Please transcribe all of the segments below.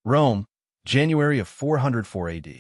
Rome, January of 404 AD.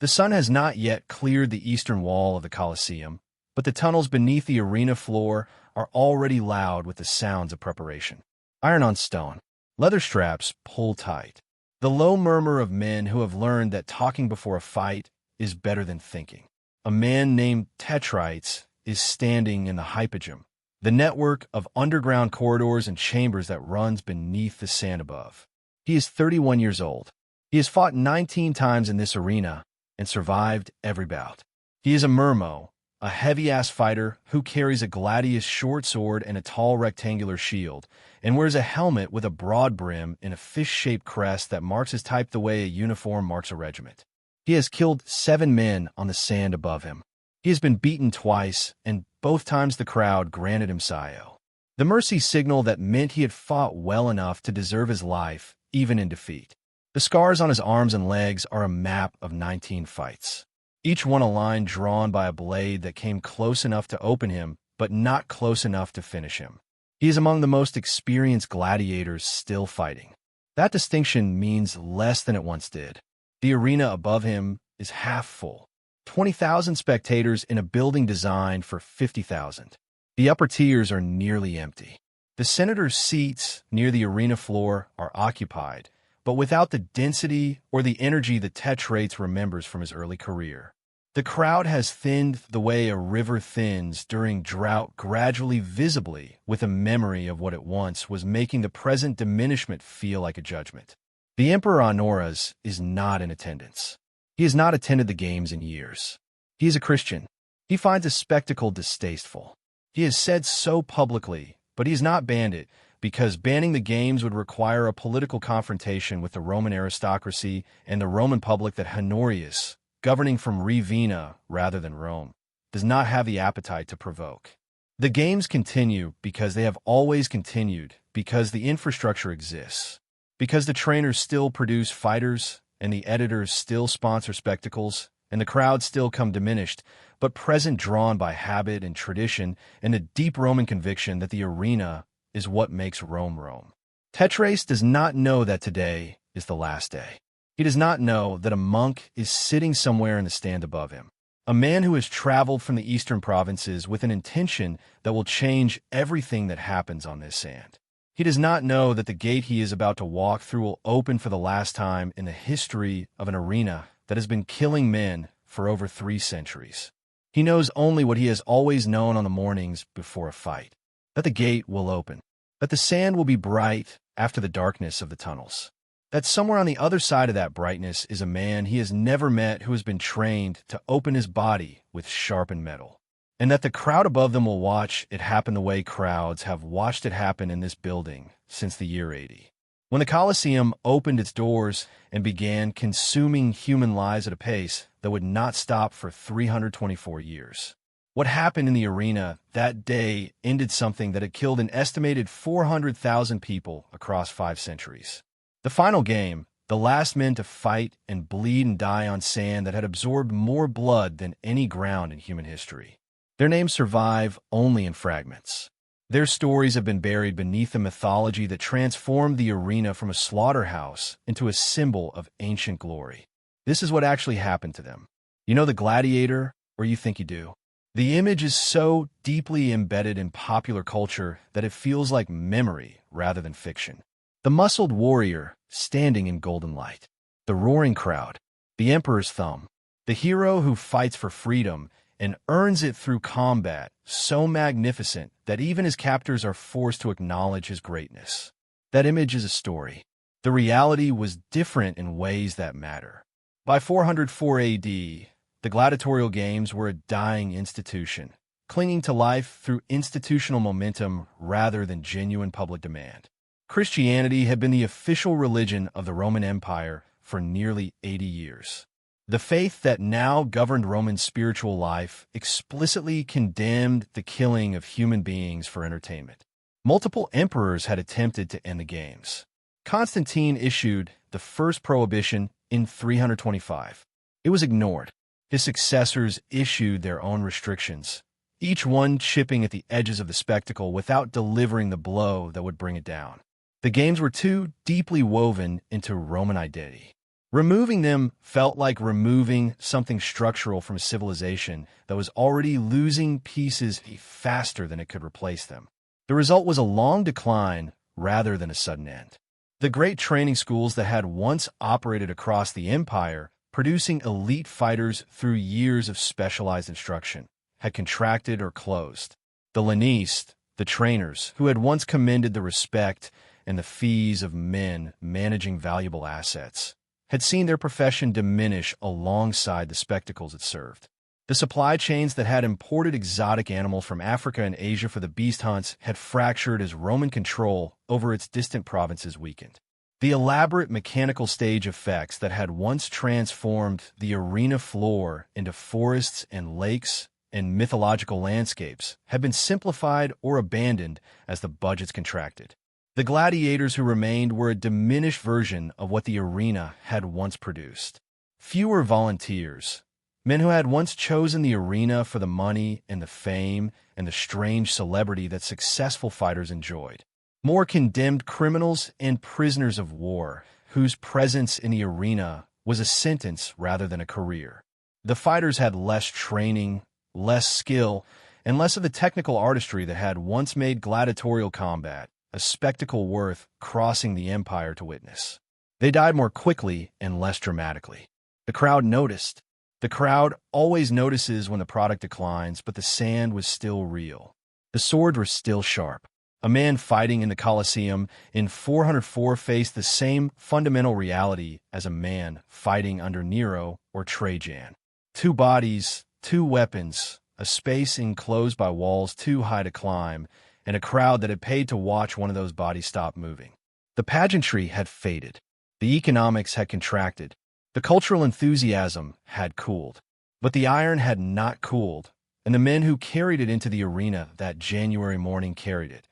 The sun has not yet cleared the eastern wall of the Colosseum, but the tunnels beneath the arena floor are already loud with the sounds of preparation. Iron on stone. Leather straps pull tight. The low murmur of men who have learned that talking before a fight is better than thinking. A man named Tetrites is standing in the hypogem, the network of underground corridors and chambers that runs beneath the sand above. He is 31 years old. He has fought 19 times in this arena and survived every bout. He is a mermo, a heavy-ass fighter who carries a gladius short sword and a tall rectangular shield, and wears a helmet with a broad brim and a fish-shaped crest that marks his type the way a uniform marks a regiment. He has killed 7 men on the sand above him. He has been beaten twice, and both times the crowd granted him Scio, the mercy signal that meant he had fought well enough to deserve his life, even in defeat. The scars on his arms and legs are a map of 19 fights, each one a line drawn by a blade that came close enough to open him, but not close enough to finish him. He is among the most experienced gladiators still fighting. That distinction means less than it once did. The arena above him is half full. 20,000 spectators in a building designed for 50,000. The upper tiers are nearly empty. The senators' seats near the arena floor are occupied, but without the density or the energy that Tetrates remembers from his early career. The crowd has thinned the way a river thins during drought, gradually visibly, with a memory of what it once was, making the present diminishment feel like a judgment. The Emperor Honorius is not in attendance. He has not attended the games in years. He is a Christian. He finds the spectacle distasteful. He has said so publicly, but he has not banned it, because banning the games would require a political confrontation with the Roman aristocracy and the Roman public that Honorius, governing from Ravenna rather than Rome, does not have the appetite to provoke. The games continue because they have always continued, because the infrastructure exists, because the trainers still produce fighters and the editors still sponsor spectacles, and the crowds still come diminished, but present, drawn by habit and tradition and a deep Roman conviction that the arena is what makes Rome Rome. Tetrates does not know that today is the last day. He does not know that a monk is sitting somewhere in the stand above him, a man who has traveled from the eastern provinces with an intention that will change everything that happens on this sand. He does not know that the gate he is about to walk through will open for the last time in the history of an arena that has been killing men for over 3 centuries. He knows only what he has always known on the mornings before a fight, that the gate will open, that the sand will be bright after the darkness of the tunnels, that somewhere on the other side of that brightness is a man he has never met who has been trained to open his body with sharpened metal, and that the crowd above them will watch it happen the way crowds have watched it happen in this building since the year 80. When the Colosseum opened its doors and began consuming human lives at a pace that would not stop for 324 years. What happened in the arena that day ended something that had killed an estimated 400,000 people across 5 centuries. The final game, the last men to fight and bleed and die on sand that had absorbed more blood than any ground in human history. Their names survive only in fragments. Their stories have been buried beneath a mythology that transformed the arena from a slaughterhouse into a symbol of ancient glory. This is what actually happened to them. You know the gladiator, or you think you do. The image is so deeply embedded in popular culture that it feels like memory rather than fiction. The muscled warrior standing in golden light. The roaring crowd. The emperor's thumb. The hero who fights for freedom and earns it through combat, so magnificent that even his captors are forced to acknowledge his greatness. That image is a story. The reality was different in ways that matter. By 404 AD, the gladiatorial games were a dying institution, clinging to life through institutional momentum rather than genuine public demand. Christianity had been the official religion of the Roman Empire for nearly 80 years. The faith that now governed Roman spiritual life explicitly condemned the killing of human beings for entertainment. Multiple emperors had attempted to end the games. Constantine issued the first prohibition in 325. It was ignored. His successors issued their own restrictions, each one chipping at the edges of the spectacle without delivering the blow that would bring it down. The games were too deeply woven into Roman identity. Removing them felt like removing something structural from a civilization that was already losing pieces faster than it could replace them. The result was a long decline rather than a sudden end. The great training schools that had once operated across the empire, producing elite fighters through years of specialized instruction, had contracted or closed. The Lenistes, the trainers, who had once commanded the respect and the fees of men managing valuable assets, had seen their profession diminish alongside the spectacles it served. The supply chains that had imported exotic animals from Africa and Asia for the beast hunts had fractured as Roman control over its distant provinces weakened. The elaborate mechanical stage effects that had once transformed the arena floor into forests and lakes and mythological landscapes had been simplified or abandoned as the budgets contracted. The gladiators who remained were a diminished version of what the arena had once produced. Fewer volunteers, men who had once chosen the arena for the money and the fame and the strange celebrity that successful fighters enjoyed. More condemned criminals and prisoners of war, whose presence in the arena was a sentence rather than a career. The fighters had less training, less skill, and less of the technical artistry that had once made gladiatorial combat a spectacle worth crossing the empire to witness. They died more quickly and less dramatically. The crowd noticed. The crowd always notices when the product declines, but the sand was still real. The swords were still sharp. A man fighting in the Colosseum in 404 faced the same fundamental reality as a man fighting under Nero or Trajan. Two bodies, two weapons, a space enclosed by walls too high to climb, and a crowd that had paid to watch one of those bodies stop moving. The pageantry had faded. The economics had contracted. The cultural enthusiasm had cooled. But the iron had not cooled, and the men who carried it into the arena that January morning carried it,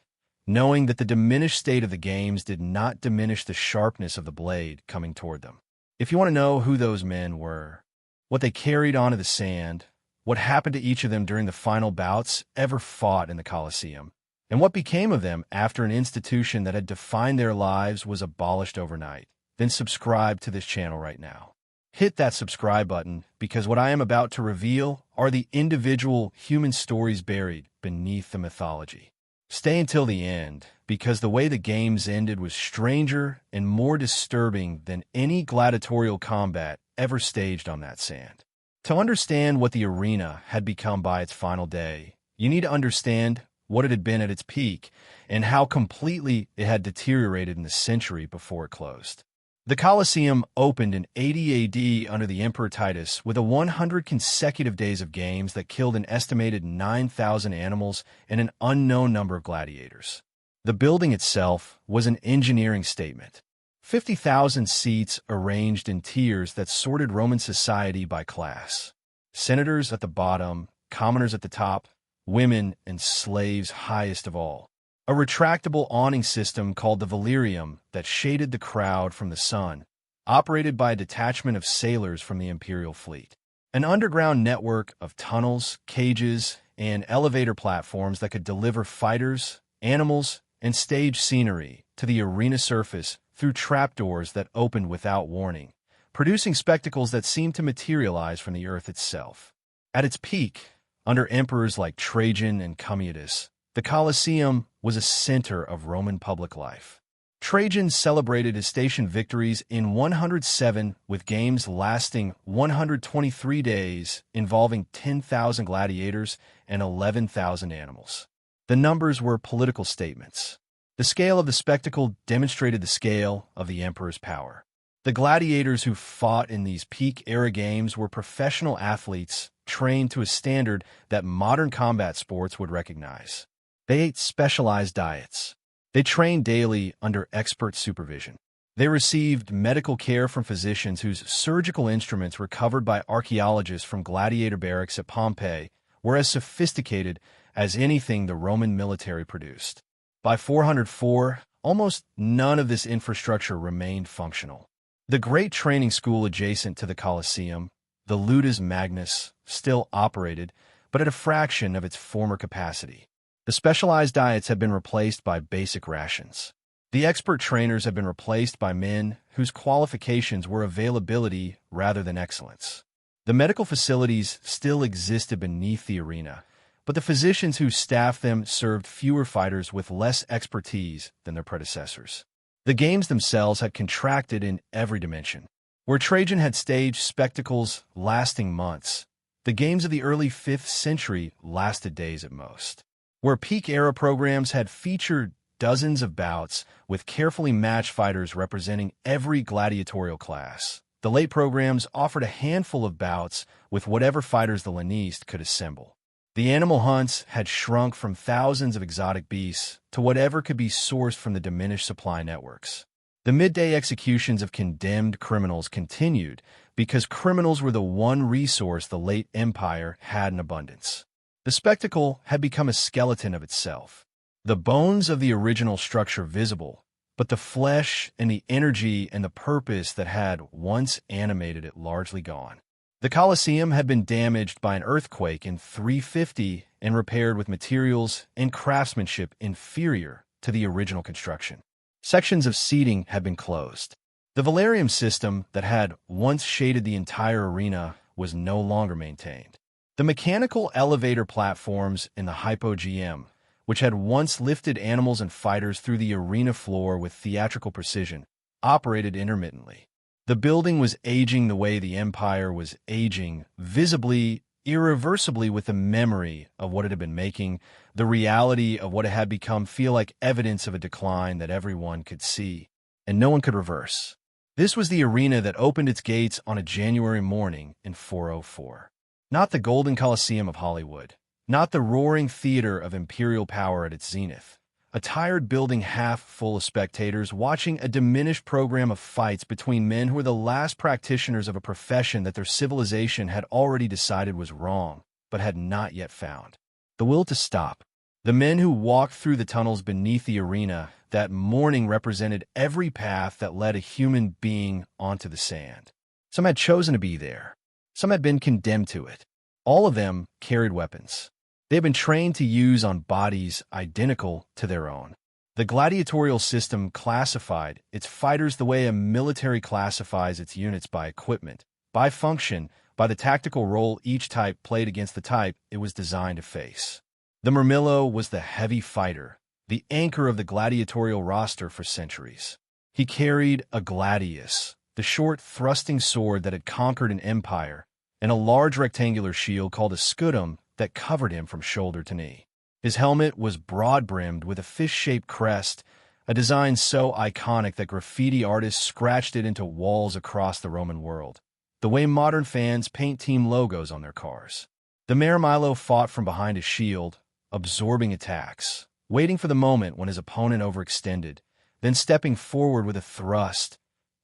knowing that the diminished state of the games did not diminish the sharpness of the blade coming toward them. If you want to know who those men were, what they carried onto the sand, what happened to each of them during the final bouts ever fought in the Colosseum, and what became of them after an institution that had defined their lives was abolished overnight, then subscribe to this channel right now. Hit that subscribe button because what I am about to reveal are the individual human stories buried beneath the mythology. Stay until the end because the way the games ended was stranger and more disturbing than any gladiatorial combat ever staged on that sand. To understand what the arena had become by its final day, you need to understand what it had been at its peak, and how completely it had deteriorated in the century before it closed. The Colosseum opened in 80 AD under the Emperor Titus with 100 consecutive days of games that killed an estimated 9,000 animals and an unknown number of gladiators. The building itself was an engineering statement. 50,000 seats arranged in tiers that sorted Roman society by class. Senators at the bottom, commoners at the top, women and slaves highest of all. A retractable awning system called the velarium that shaded the crowd from the sun, operated by a detachment of sailors from the imperial fleet. An underground network of tunnels, cages, and elevator platforms that could deliver fighters, animals, and stage scenery to the arena surface through trapdoors that opened without warning, producing spectacles that seemed to materialize from the earth itself. At its peak, under emperors like Trajan and Commodus, the Colosseum was a center of Roman public life. Trajan celebrated his station victories in 107 with games lasting 123 days involving 10,000 gladiators and 11,000 animals. The numbers were political statements. The scale of the spectacle demonstrated the scale of the emperor's power. The gladiators who fought in these peak-era games were professional athletes trained to a standard that modern combat sports would recognize. They ate specialized diets. They trained daily under expert supervision. They received medical care from physicians whose surgical instruments were covered by archaeologists from gladiator barracks at Pompeii, were as sophisticated as anything the Roman military produced. By 404, almost none of this infrastructure remained functional. The great training school adjacent to the Colosseum, the Ludus Magnus, still operated, but at a fraction of its former capacity. The specialized diets had been replaced by basic rations. The expert trainers have been replaced by men whose qualifications were availability rather than excellence. The medical facilities still existed beneath the arena, but the physicians who staffed them served fewer fighters with less expertise than their predecessors. The games themselves had contracted in every dimension. Where Trajan had staged spectacles lasting months, the games of the early 5th century lasted days at most. Where peak-era programs had featured dozens of bouts with carefully matched fighters representing every gladiatorial class, the late programs offered a handful of bouts with whatever fighters the Leaniste could assemble. The animal hunts had shrunk from thousands of exotic beasts to whatever could be sourced from the diminished supply networks. The midday executions of condemned criminals continued because criminals were the one resource the late empire had in abundance. The spectacle had become a skeleton of itself. The bones of the original structure visible, but the flesh and the energy and the purpose that had once animated it largely gone. The Colosseum had been damaged by an earthquake in 350 and repaired with materials and craftsmanship inferior to the original construction. Sections of seating had been closed. The velarium system that had once shaded the entire arena was no longer maintained. The mechanical elevator platforms in the hypogm, which had once lifted animals and fighters through the arena floor with theatrical precision, operated intermittently. The building was aging the way the empire was aging, visibly, irreversibly, with the memory of what it had been making, the reality of what it had become feel like evidence of a decline that everyone could see, and no one could reverse. This was the arena that opened its gates on a January morning in 404. Not the Golden Colosseum of Hollywood, not the roaring theater of imperial power at its zenith. A tired building half full of spectators watching a diminished program of fights between men who were the last practitioners of a profession that their civilization had already decided was wrong, but had not yet found the will to stop. The men who walked through the tunnels beneath the arena that morning represented every path that led a human being onto the sand. Some had chosen to be there. Some had been condemned to it. All of them carried weapons. They had been trained to use on bodies identical to their own. The gladiatorial system classified its fighters the way a military classifies its units by equipment, by function, by the tactical role each type played against the type it was designed to face. The Murmillo was the heavy fighter, the anchor of the gladiatorial roster for centuries. He carried a gladius, the short, thrusting sword that had conquered an empire, and a large rectangular shield called a scutum that covered him from shoulder to knee. His helmet was broad-brimmed with a fish-shaped crest, a design so iconic that graffiti artists scratched it into walls across the Roman world, the way modern fans paint team logos on their cars. The Murmillo fought from behind his shield, absorbing attacks, waiting for the moment when his opponent overextended, then stepping forward with a thrust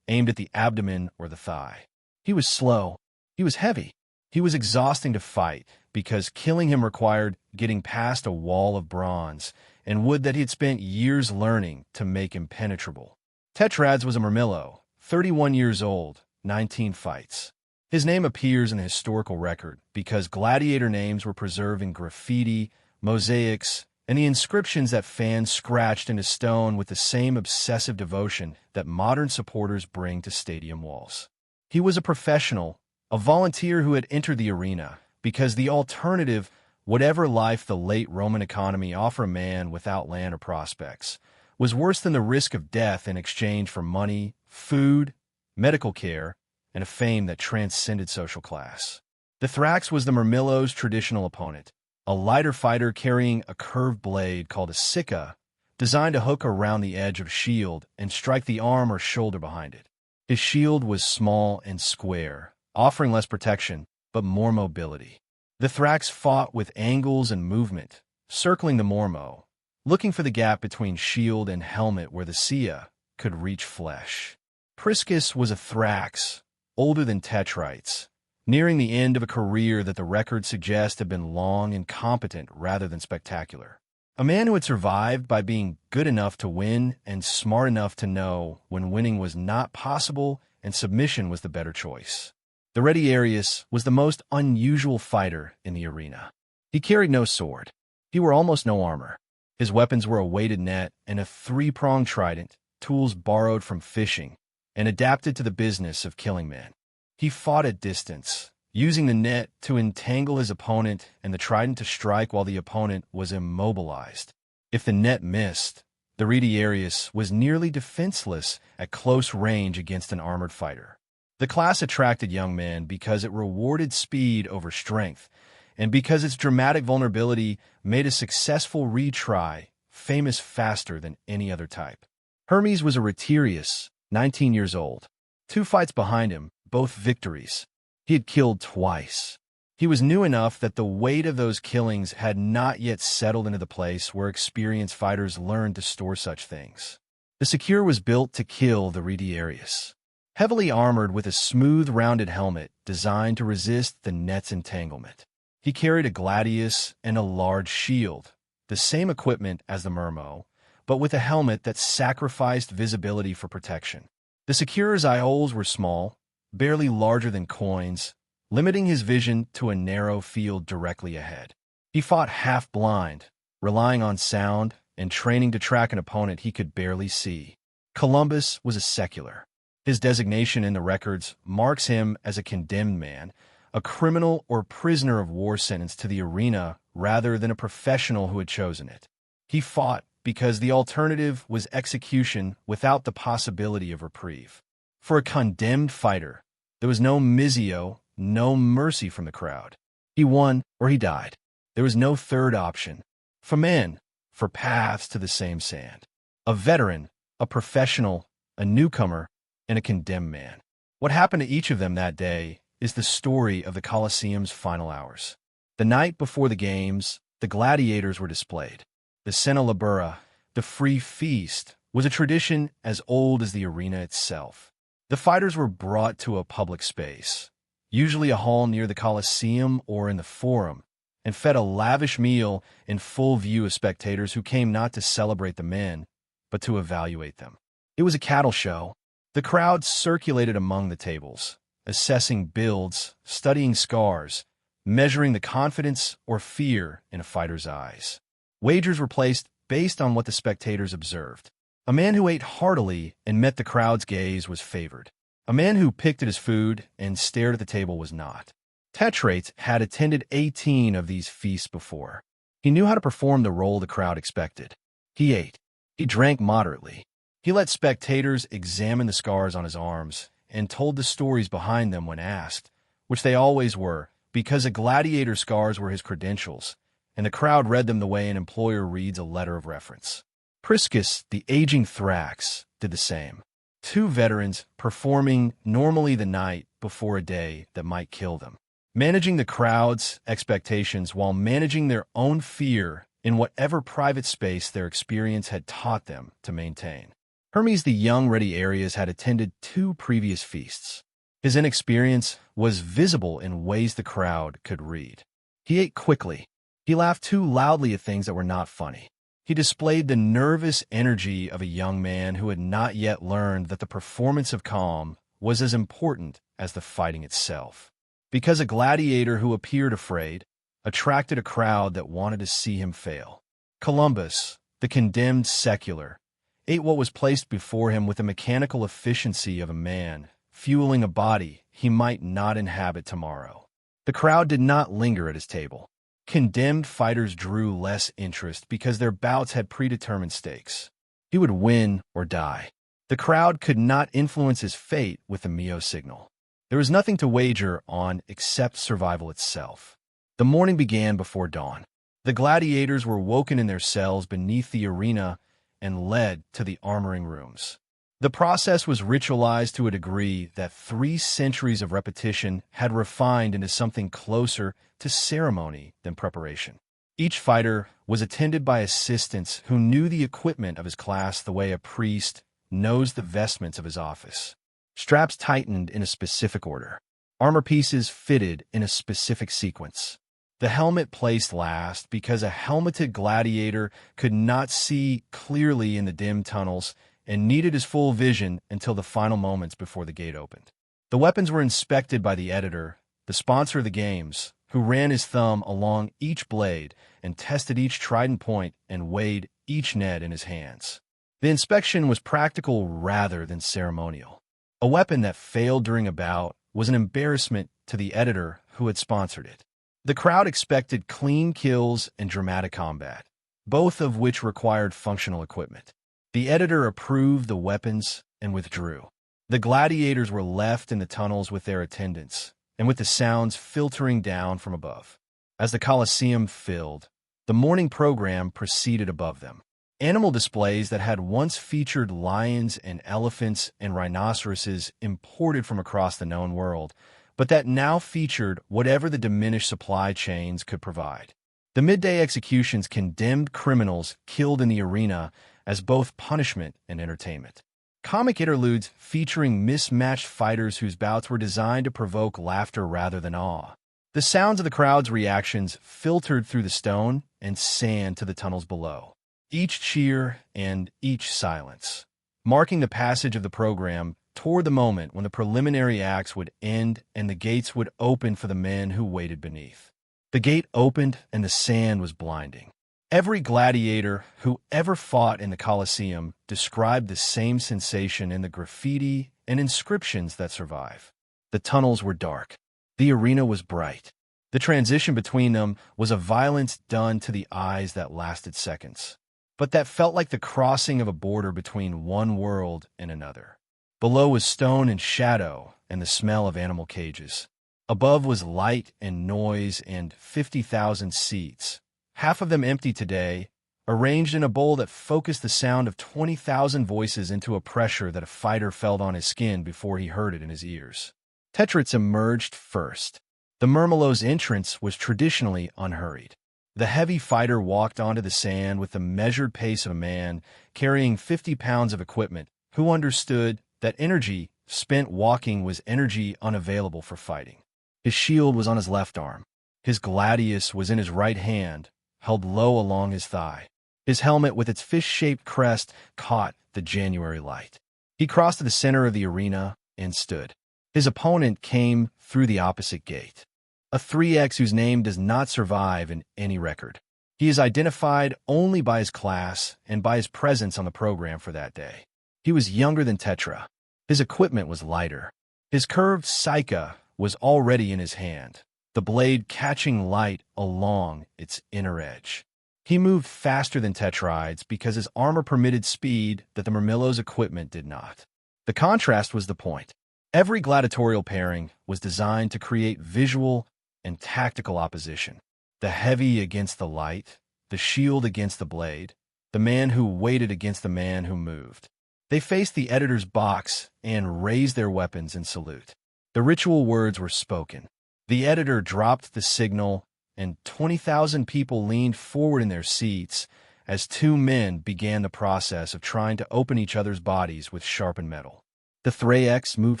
aimed at the abdomen or the thigh. He was slow. He was heavy. He was exhausting to fight because killing him required getting past a wall of bronze and wood that he had spent years learning to make impenetrable. Tetrads was a Murmillo, 31 years old, 19 fights. His name appears in the historical record because gladiator names were preserved in graffiti, mosaics, and the inscriptions that fans scratched into stone with the same obsessive devotion that modern supporters bring to stadium walls. He was a professional, a volunteer who had entered the arena because the alternative, whatever life the late Roman economy offered a man without land or prospects, was worse than the risk of death in exchange for money, food, medical care, and a fame that transcended social class. The Thrax was the Murmillo's traditional opponent, a lighter fighter carrying a curved blade called a sicca, designed to hook around the edge of a shield and strike the arm or shoulder behind it. His shield was small and square, offering less protection, but more mobility. The Thrax fought with angles and movement, circling the Mormo, looking for the gap between shield and helmet where the Sia could reach flesh. Priscus was a Thrax, older than Tetrites, nearing the end of a career that the records suggest had been long and competent rather than spectacular. A man who had survived by being good enough to win and smart enough to know when winning was not possible and submission was the better choice. The Retiarius was the most unusual fighter in the arena. He carried no sword. He wore almost no armor. His weapons were a weighted net and a three-pronged trident, tools borrowed from fishing and adapted to the business of killing men. He fought at distance, using the net to entangle his opponent and the trident to strike while the opponent was immobilized. If the net missed, the gladiatorius was nearly defenseless at close range against an armored fighter. The class attracted young men because it rewarded speed over strength, and because its dramatic vulnerability made a successful retry famous faster than any other type. Hermes was a retiarius, 19 years old. 2 fights behind him, both victories. He had killed twice. He was new enough that the weight of those killings had not yet settled into the place where experienced fighters learned to store such things. The secure was built to kill the gladiatorius. Heavily armored with a smooth, rounded helmet designed to resist the net's entanglement. He carried a gladius and a large shield, the same equipment as the mermo, but with a helmet that sacrificed visibility for protection. The secure's eye holes were small, barely larger than coins, limiting his vision to a narrow field directly ahead. He fought half-blind, relying on sound and training to track an opponent he could barely see. Columbus was a secular. His designation in the records marks him as a condemned man, a criminal or prisoner of war sentenced to the arena rather than a professional who had chosen it. He fought because the alternative was execution without the possibility of reprieve. For a condemned fighter, there was no missio, no mercy from the crowd. He won or he died. There was no third option. For men, for paths to the same sand. A veteran, a professional, a newcomer, and a condemned man. What happened to each of them that day is the story of the Colosseum's final hours. The night before the games, the gladiators were displayed. The cena libera, the free feast, was a tradition as old as the arena itself. The fighters were brought to a public space, usually a hall near the Colosseum or in the Forum, and fed a lavish meal in full view of spectators who came not to celebrate the men, but to evaluate them. It was a cattle show. The crowd circulated among the tables, assessing builds, studying scars, measuring the confidence or fear in a fighter's eyes. Wagers were placed based on what the spectators observed. A man who ate heartily and met the crowd's gaze was favored. A man who picked at his food and stared at the table was not. Tetrates had attended 18 of these feasts before. He knew how to perform the role the crowd expected. He ate. He drank moderately. He let spectators examine the scars on his arms and told the stories behind them when asked, which they always were, because a gladiator's scars were his credentials, and the crowd read them the way an employer reads a letter of reference. Priscus, the aging Thrax, did the same. 2 veterans performing normally the night before a day that might kill them, managing the crowd's expectations while managing their own fear in whatever private space their experience had taught them to maintain. Hermes the young gladiatorius had attended 2 previous feasts. His inexperience was visible in ways the crowd could read. He ate quickly. He laughed too loudly at things that were not funny. He displayed the nervous energy of a young man who had not yet learned that the performance of calm was as important as the fighting itself. Because a gladiator who appeared afraid attracted a crowd that wanted to see him fail. Columbus, the condemned secular, ate what was placed before him with the mechanical efficiency of a man, fueling a body he might not inhabit tomorrow. The crowd did not linger at his table. Condemned fighters drew less interest because their bouts had predetermined stakes. He would win or die. The crowd could not influence his fate with the Mio signal. There was nothing to wager on except survival itself. The morning began before dawn. The gladiators were woken in their cells beneath the arena and led to the armoring rooms. The process was ritualized to a degree that 3 centuries of repetition had refined into something closer to ceremony than preparation. Each fighter was attended by assistants who knew the equipment of his class the way a priest knows the vestments of his office. Straps tightened in a specific order. Armor pieces fitted in a specific sequence. The helmet placed last because a helmeted gladiator could not see clearly in the dim tunnels and needed his full vision until the final moments before the gate opened. The weapons were inspected by the editor, the sponsor of the games, who who ran his thumb along each blade and tested each trident point and weighed each net in his hands. The inspection was practical rather than ceremonial. A weapon that failed during a bout was an embarrassment to the editor who had sponsored it. The crowd expected clean kills and dramatic combat, both of which required functional equipment. The editor approved the weapons and withdrew. The gladiators were left in the tunnels with their attendants, and with the sounds filtering down from above. As the Colosseum filled, the morning program proceeded above them. Animal displays that had once featured lions and elephants and rhinoceroses imported from across the known world, but that now featured whatever the diminished supply chains could provide. The midday executions condemned criminals killed in the arena as both punishment and entertainment. Comic interludes featuring mismatched fighters whose bouts were designed to provoke laughter rather than awe. The sounds of the crowd's reactions filtered through the stone and sand to the tunnels below. Each cheer and each silence, marking the passage of the program toward the moment when the preliminary acts would end and the gates would open for the men who waited beneath. The gate opened and the sand was blinding. Every gladiator who ever fought in the Colosseum described the same sensation in the graffiti and inscriptions that survive. The tunnels were dark. The arena was bright. The transition between them was a violence done to the eyes that lasted seconds, but that felt like the crossing of a border between one world and another. Below was stone and shadow and the smell of animal cages. Above was light and noise and 50,000 seats, half of them empty today, arranged in a bowl that focused the sound of 20,000 voices into a pressure that a fighter felt on his skin before he heard it in his ears. Tetraites emerged first. The Murmillo's entrance was traditionally unhurried. The heavy fighter walked onto the sand with the measured pace of a man carrying 50 pounds of equipment who understood that energy spent walking was energy unavailable for fighting. His shield was on his left arm. His gladius was in his right hand, held low along his thigh. His helmet with its fish-shaped crest caught the January light. He crossed to the center of the arena and stood. His opponent came through the opposite gate, a 3X whose name does not survive in any record. He is identified only by his class and by his presence on the program for that day. He was younger than Tetra. His equipment was lighter. His curved psyche was already in his hand, the blade catching light along its inner edge. He moved faster than Tetraides because his armor permitted speed that the Murmillo's equipment did not. The contrast was the point. Every gladiatorial pairing was designed to create visual and tactical opposition. The heavy against the light, the shield against the blade, the man who waited against the man who moved. They faced the editor's box and raised their weapons in salute. The ritual words were spoken. The editor dropped the signal, and 20,000 people leaned forward in their seats as two men began the process of trying to open each other's bodies with sharpened metal. The 3X moved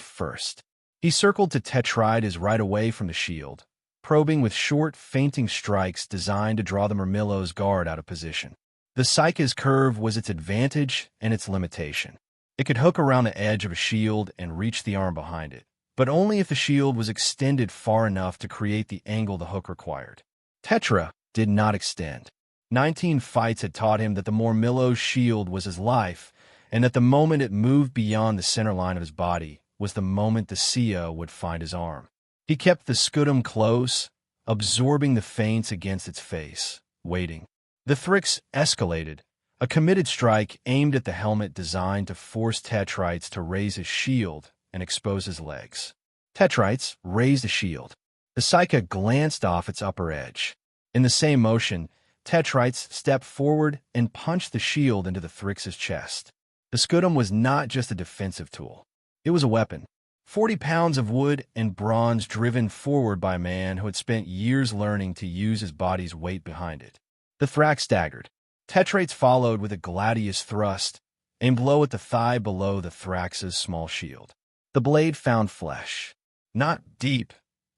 first. He circled to Tetraides right away from the shield, probing with short, feinting strikes designed to draw the Murmillo's guard out of position. The Psyche's curve was its advantage and its limitation. It could hook around the edge of a shield and reach the arm behind it, but only if the shield was extended far enough to create the angle the hook required. Tetra did not extend. 19 fights had taught him that the Murmillo's shield was his life, and that the moment it moved beyond the center line of his body was the moment the CO would find his arm. He kept the scutum close, absorbing the feints against its face, waiting. The Thrix escalated, a committed strike aimed at the helmet designed to force Tetraites to raise his shield and expose his legs. Tetraites raised the shield. The Psyche glanced off its upper edge. In the same motion, Tetraites stepped forward and punched the shield into the Thrix's chest. The scutum was not just a defensive tool. It was a weapon. 40 pounds of wood and bronze driven forward by a man who had spent years learning to use his body's weight behind it. The Thrax staggered. Tetraites followed with a gladius thrust, aimed low at the thigh below the Thrax's small shield. The blade found flesh. Not deep,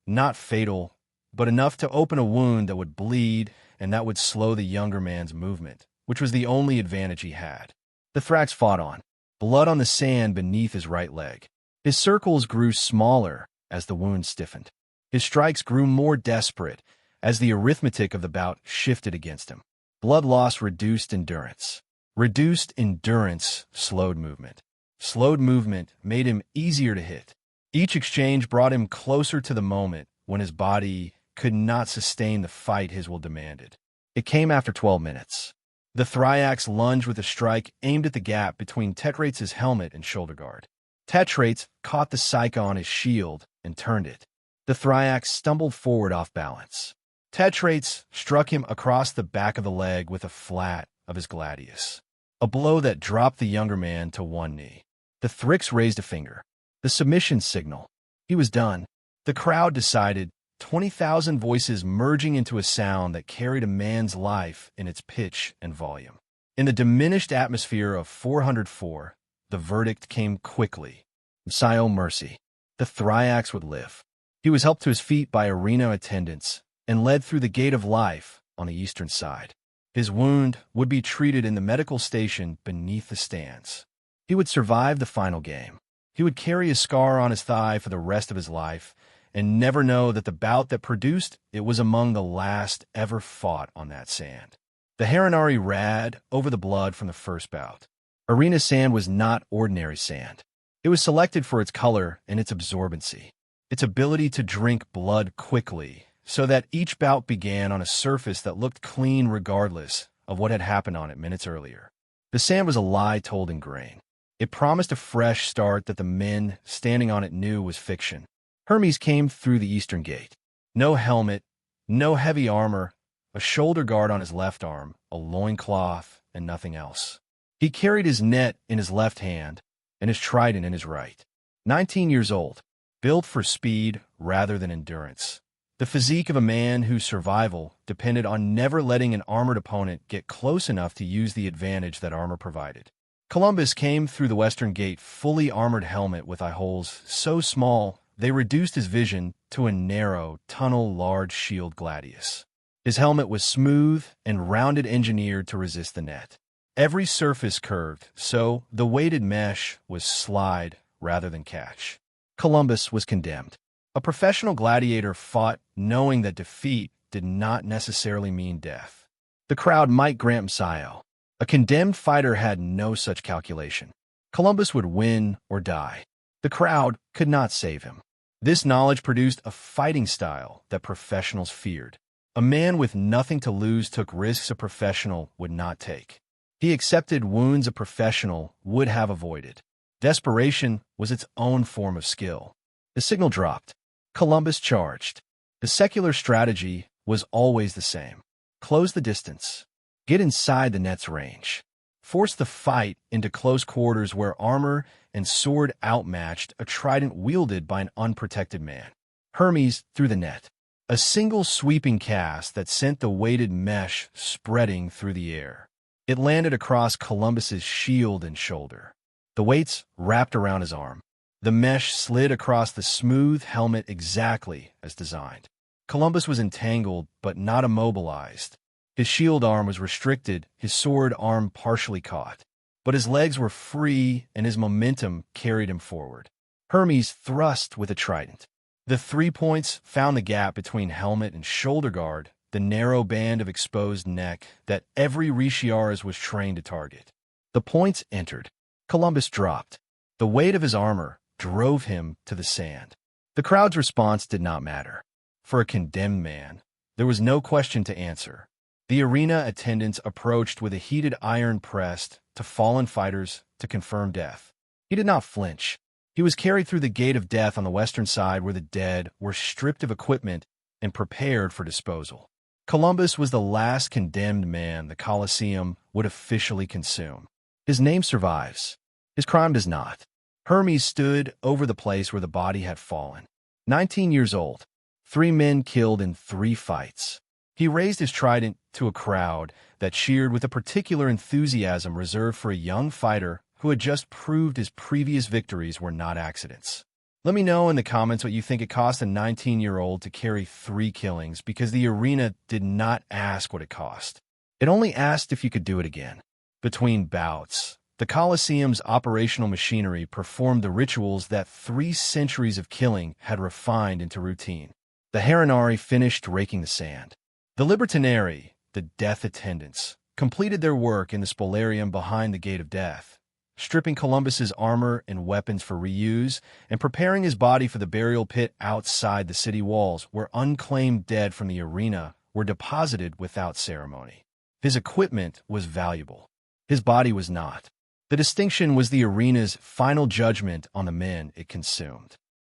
not fatal, but enough to open a wound that would bleed and that would slow the younger man's movement, which was the only advantage he had. The Thrax fought on, blood on the sand beneath his right leg. His circles grew smaller as the wound stiffened. His strikes grew more desperate as the arithmetic of the bout shifted against him. Blood loss reduced endurance. Reduced endurance slowed movement. Slowed movement made him easier to hit. Each exchange brought him closer to the moment when his body could not sustain the fight his will demanded. It came after 12 minutes. The Thriax lunged with a strike aimed at the gap between Tetrates' helmet and shoulder guard. Tetrates caught the Psyche on his shield and turned it. The Thriax stumbled forward off balance. Tetrates struck him across the back of the leg with a flat of his gladius, a blow that dropped the younger man to one knee. The Thrix raised a finger. The submission signal. He was done. The crowd decided, 20,000 voices merging into a sound that carried a man's life in its pitch and volume. In the diminished atmosphere of 404, the verdict came quickly. Messiah mercy. The Thriax would live. He was helped to his feet by arena attendants and led through the gate of life on the eastern side. His wound would be treated in the medical station beneath the stands. He would survive the final game. He would carry a scar on his thigh for the rest of his life and never know that the bout that produced it was among the last ever fought on that sand. The Harinari rad over the blood from the first bout. Arena sand was not ordinary sand. It was selected for its color and its absorbency, its ability to drink blood quickly, so that each bout began on a surface that looked clean regardless of what had happened on it minutes earlier. The sand was a lie told in grain. It promised a fresh start that the men standing on it knew was fiction. Hermes came through the eastern gate. No helmet, no heavy armor, a shoulder guard on his left arm, a loincloth, and nothing else. He carried his net in his left hand and his trident in his right. 19 years old, built for speed rather than endurance. The physique of a man whose survival depended on never letting an armored opponent get close enough to use the advantage that armor provided. Columbus came through the western gate fully armored helmet with eye holes so small they reduced his vision to a narrow, tunnel-large shield gladius. His helmet was smooth and rounded engineered to resist the net. Every surface curved, so the weighted mesh was slide rather than catch. Columbus was condemned. A professional gladiator fought knowing that defeat did not necessarily mean death. The crowd might grant Messiah. A condemned fighter had no such calculation. Columbus would win or die. The crowd could not save him. This knowledge produced a fighting style that professionals feared. A man with nothing to lose took risks a professional would not take. He accepted wounds a professional would have avoided. Desperation was its own form of skill. The signal dropped. Columbus charged. The secular strategy was always the same. Close the distance. Get inside the net's range. Force the fight into close quarters where armor and sword outmatched a trident wielded by an unprotected man. Hermes threw the net. A single sweeping cast that sent the weighted mesh spreading through the air. It landed across Columbus's shield and shoulder. The weights wrapped around his arm. The mesh slid across the smooth helmet exactly as designed. Columbus was entangled but not immobilized. His shield arm was restricted, his sword arm partially caught. But his legs were free and his momentum carried him forward. Hermes thrust with a trident. The 3 points found the gap between helmet and shoulder guard, the narrow band of exposed neck that every Rishiaras was trained to target. The points entered. Columbus dropped. The weight of his armor drove him to the sand. The crowd's response did not matter. For a condemned man, there was no question to answer. The arena attendants approached with a heated iron pressed to fallen fighters to confirm death. He did not flinch. He was carried through the gate of death on the western side where the dead were stripped of equipment and prepared for disposal. Columbus was the last condemned man the Colosseum would officially consume. His name survives. His crime does not. Hermes stood over the place where the body had fallen. 19 years old. 3 men killed in 3 fights. He raised his trident to a crowd that cheered with a particular enthusiasm reserved for a young fighter who had just proved his previous victories were not accidents. Let me know in the comments what you think it cost a 19-year-old to carry 3 killings, because the arena did not ask what it cost. It only asked if you could do it again. Between bouts, the Colosseum's operational machinery performed the rituals that 3 centuries of killing had refined into routine. The Heronari finished raking the sand. The Libertinari, the death attendants, completed their work in the Spoliarium behind the Gate of Death, stripping Columbus's armor and weapons for reuse and preparing his body for the burial pit outside the city walls where unclaimed dead from the arena were deposited without ceremony. His equipment was valuable. His body was not. The distinction was the arena's final judgment on the men it consumed.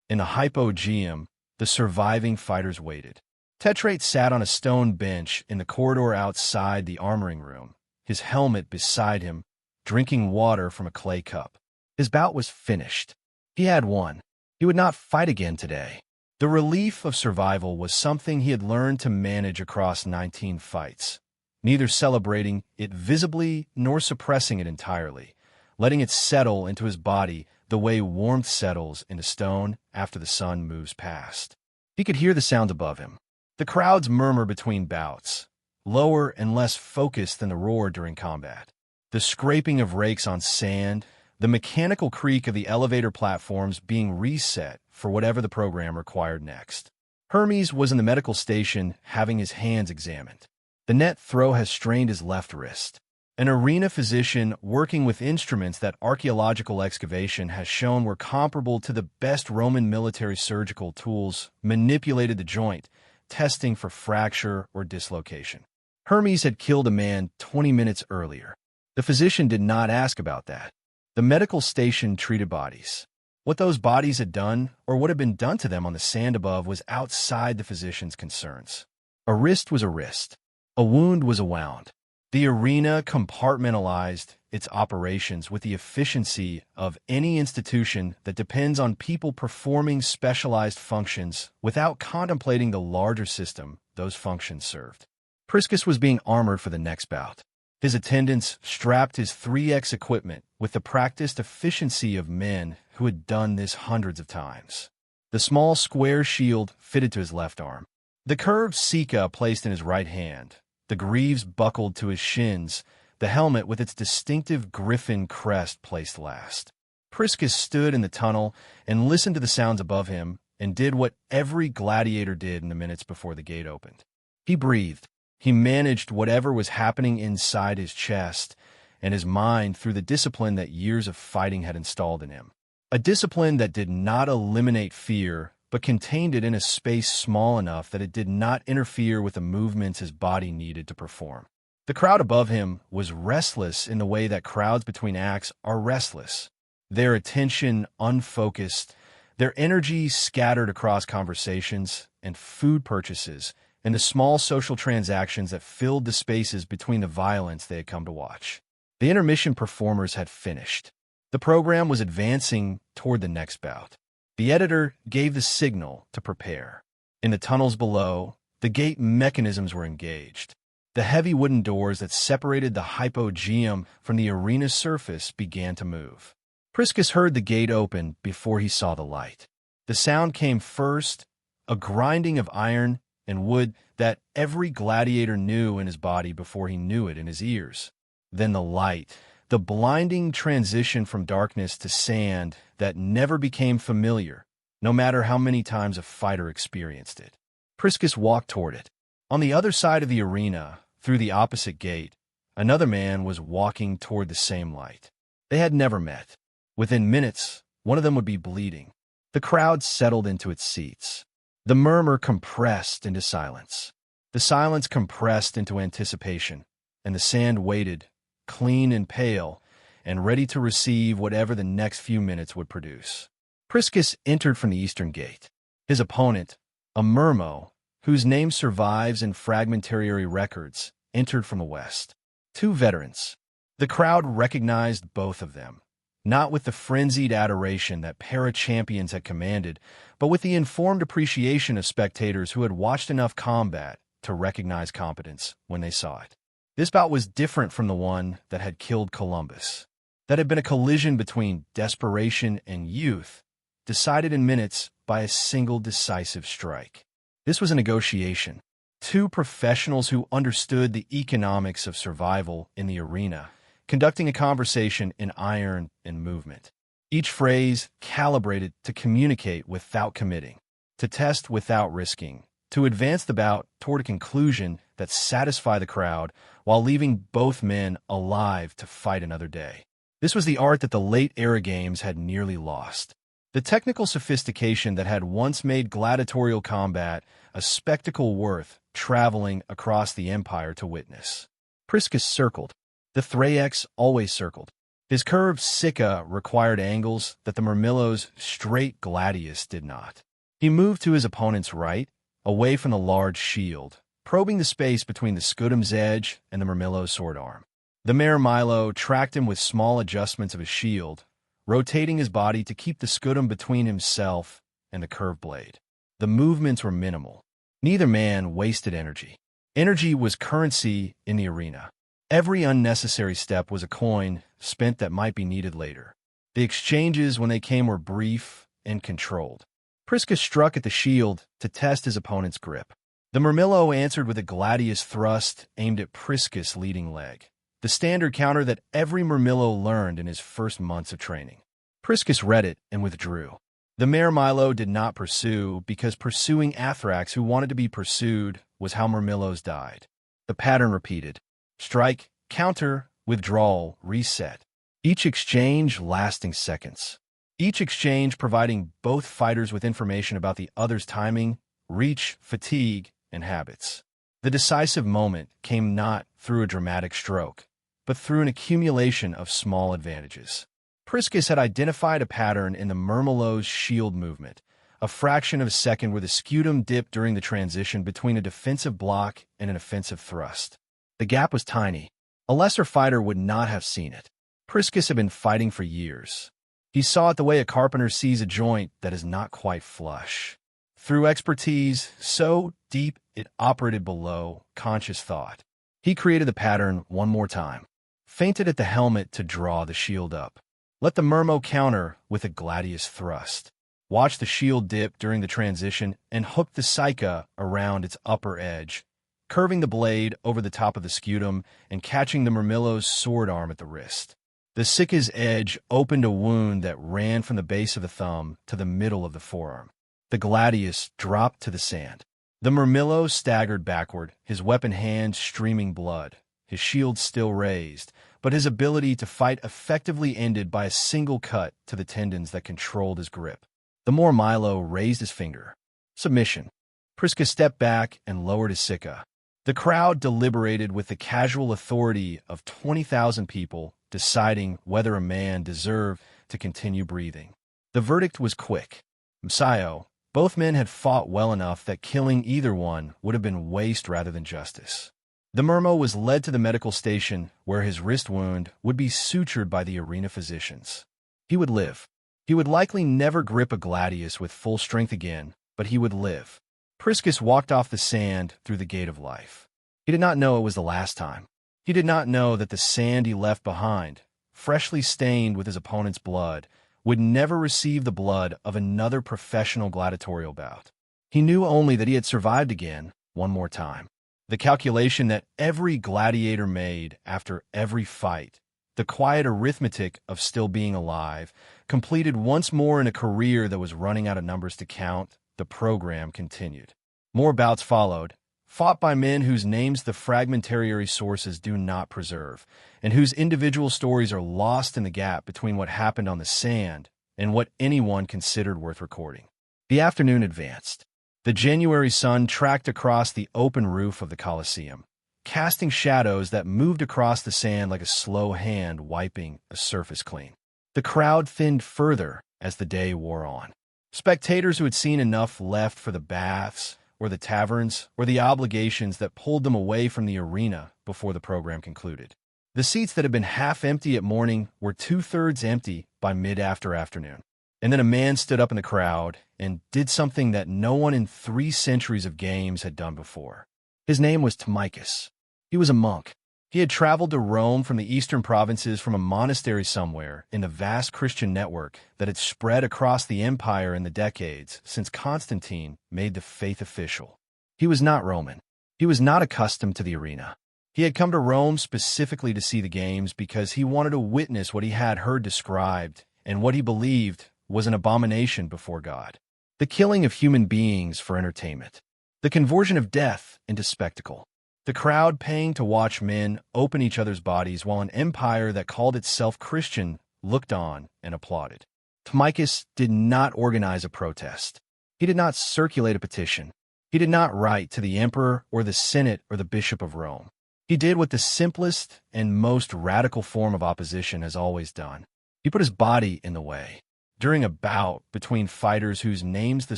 In the hypogeum, the surviving fighters waited. Tetrate sat on a stone bench in the corridor outside the armoring room, his helmet beside him, drinking water from a clay cup. His bout was finished. He had won. He would not fight again today. The relief of survival was something he had learned to manage across 19 fights, neither celebrating it visibly nor suppressing it entirely, letting it settle into his body the way warmth settles into stone after the sun moves past. He could hear the sounds above him. The crowd's murmur between bouts, lower and less focused than the roar during combat. The scraping of rakes on sand, the mechanical creak of the elevator platforms being reset for whatever the program required next. Hermes was in the medical station having his hands examined. The net throw has strained his left wrist. An arena physician working with instruments that archaeological excavation has shown were comparable to the best Roman military surgical tools manipulated the joint, testing for fracture or dislocation. Hermes had killed a man 20 minutes earlier. The physician did not ask about that. The medical station treated bodies. What those bodies had done, or what had been done to them on the sand above, was outside the physician's concerns. A wrist was a wrist. A wound was a wound. The arena compartmentalized its operations with the efficiency of any institution that depends on people performing specialized functions without contemplating the larger system those functions served. Priscus was being armored for the next bout. His attendants strapped his 3X equipment with the practiced efficiency of men who had done this hundreds of times. The small square shield fitted to his left arm. The curved Sika placed in his right hand, the greaves buckled to his shins, the helmet with its distinctive griffin crest placed last. Priscus stood in the tunnel and listened to the sounds above him and did what every gladiator did in the minutes before the gate opened. He breathed. He managed whatever was happening inside his chest and his mind through the discipline that years of fighting had installed in him. A discipline that did not eliminate fear, but contained it in a space small enough that it did not interfere with the movements his body needed to perform. The crowd above him was restless in the way that crowds between acts are restless. Their attention unfocused, their energy scattered across conversations and food purchases and the small social transactions that filled the spaces between the violence they had come to watch. The intermission performers had finished. The program was advancing toward the next bout. The editor gave the signal to prepare. In the tunnels below, the gate mechanisms were engaged. The heavy wooden doors that separated the hypogeum from the arena's surface began to move. Priscus heard the gate open before he saw the light. The sound came first, a grinding of iron and wood that every gladiator knew in his body before he knew it in his ears. Then the light, the blinding transition from darkness to sand that never became familiar, no matter how many times a fighter experienced it. Priscus walked toward it. On the other side of the arena, through the opposite gate, another man was walking toward the same light. They had never met. Within minutes, one of them would be bleeding. The crowd settled into its seats. The murmur compressed into silence. The silence compressed into anticipation, and the sand waited, clean and pale, and ready to receive whatever the next few minutes would produce. Priscus entered from the eastern gate. His opponent, a Murmo, whose name survives in fragmentary records, entered from the west. Two veterans. The crowd recognized both of them, not with the frenzied adoration that para-champions had commanded, but with the informed appreciation of spectators who had watched enough combat to recognize competence when they saw it. This bout was different from the one that had killed Columbus. That had been a collision between desperation and youth, decided in minutes by a single decisive strike. This was a negotiation. Two professionals who understood the economics of survival in the arena, conducting a conversation in iron and movement. Each phrase calibrated to communicate without committing, to test without risking, to advance the bout toward a conclusion that satisfied the crowd while leaving both men alive to fight another day. This was the art that the late-era games had nearly lost. The technical sophistication that had once made gladiatorial combat a spectacle worth traveling across the empire to witness. Priscus circled. The Thraex always circled. His curved Sicca required angles that the Murmillo's straight gladius did not. He moved to his opponent's right, away from the large shield, probing the space between the Scudum's edge and the Murmillo's sword arm. The Mare Milo tracked him with small adjustments of his shield, rotating his body to keep the Scudum between himself and the curved blade. The movements were minimal. Neither man wasted energy. Energy was currency in the arena. Every unnecessary step was a coin spent that might be needed later. The exchanges, when they came, were brief and controlled. Priscus struck at the shield to test his opponent's grip. The Murmillo answered with a gladius thrust aimed at Priscus' leading leg, the standard counter that every Murmillo learned in his first months of training. Priscus read it and withdrew. The Mare Milo did not pursue because pursuing Athrax who wanted to be pursued was how Murmillos died. The pattern repeated. Strike, counter, withdrawal, reset. Each exchange lasting seconds. Each exchange providing both fighters with information about the other's timing, reach, fatigue, and habits. The decisive moment came not through a dramatic stroke, but through an accumulation of small advantages. Priscus had identified a pattern in the Murmillo's shield movement, a fraction of a second where the Scudum dipped during the transition between a defensive block and an offensive thrust. The gap was tiny. A lesser fighter would not have seen it. Priscus had been fighting for years. He saw it the way a carpenter sees a joint that is not quite flush. Through expertise so deep it operated below conscious thought. He created the pattern one more time, feinted at the helmet to draw the shield up. Let the Murmo counter with a gladius thrust. Watch the shield dip during the transition and hook the Sicca around its upper edge, curving the blade over the top of the Scudum and catching the Murmillo's sword arm at the wrist. The Sicca's edge opened a wound that ran from the base of the thumb to the middle of the forearm. The gladius dropped to the sand. The Murmillo staggered backward, his weapon hand streaming blood, his shield still raised, but his ability to fight effectively ended by a single cut to the tendons that controlled his grip. The Mare Milo raised his finger. Submission. Priscus stepped back and lowered his Sicca. The crowd deliberated with the casual authority of 20,000 people deciding whether a man deserved to continue breathing. The verdict was quick. Msayo, both men had fought well enough that killing either one would have been waste rather than justice. The Murmo was led to the medical station where his wrist wound would be sutured by the arena physicians. He would live. He would likely never grip a gladius with full strength again, but he would live. Priscus walked off the sand through the gate of life. He did not know it was the last time. He did not know that the sand he left behind, freshly stained with his opponent's blood, would never receive the blood of another professional gladiatorial bout. He knew only that he had survived again, one more time. The calculation that every gladiator made after every fight, the quiet arithmetic of still being alive, completed once more in a career that was running out of numbers to count, the program continued. More bouts followed, fought by men whose names the fragmentary sources do not preserve, and whose individual stories are lost in the gap between what happened on the sand and what anyone considered worth recording. The afternoon advanced. The January sun tracked across the open roof of the Colosseum, casting shadows that moved across the sand like a slow hand wiping a surface clean. The crowd thinned further as the day wore on. Spectators who had seen enough left for the baths, or the taverns, or the obligations that pulled them away from the arena before the program concluded. The seats that had been half empty at morning were two-thirds empty by mid-afternoon. And then a man stood up in the crowd and did something that no one in 3 centuries of games had done before. His name was Timicus. He was a monk. He had traveled to Rome from the eastern provinces from a monastery somewhere in the vast Christian network that had spread across the empire in the decades since Constantine made the faith official. He was not Roman. He was not accustomed to the arena. He had come to Rome specifically to see the games because he wanted to witness what he had heard described and what he believed was an abomination before God. the killing of human beings for entertainment, the conversion of death into spectacle, the crowd paying to watch men open each other's bodies while an empire that called itself Christian looked on and applauded. Timaeus did not organize a protest. He did not circulate a petition. He did not write to the emperor or the senate or the bishop of Rome. He did what the simplest and most radical form of opposition has always done. He put his body in the way. During a bout between fighters whose names the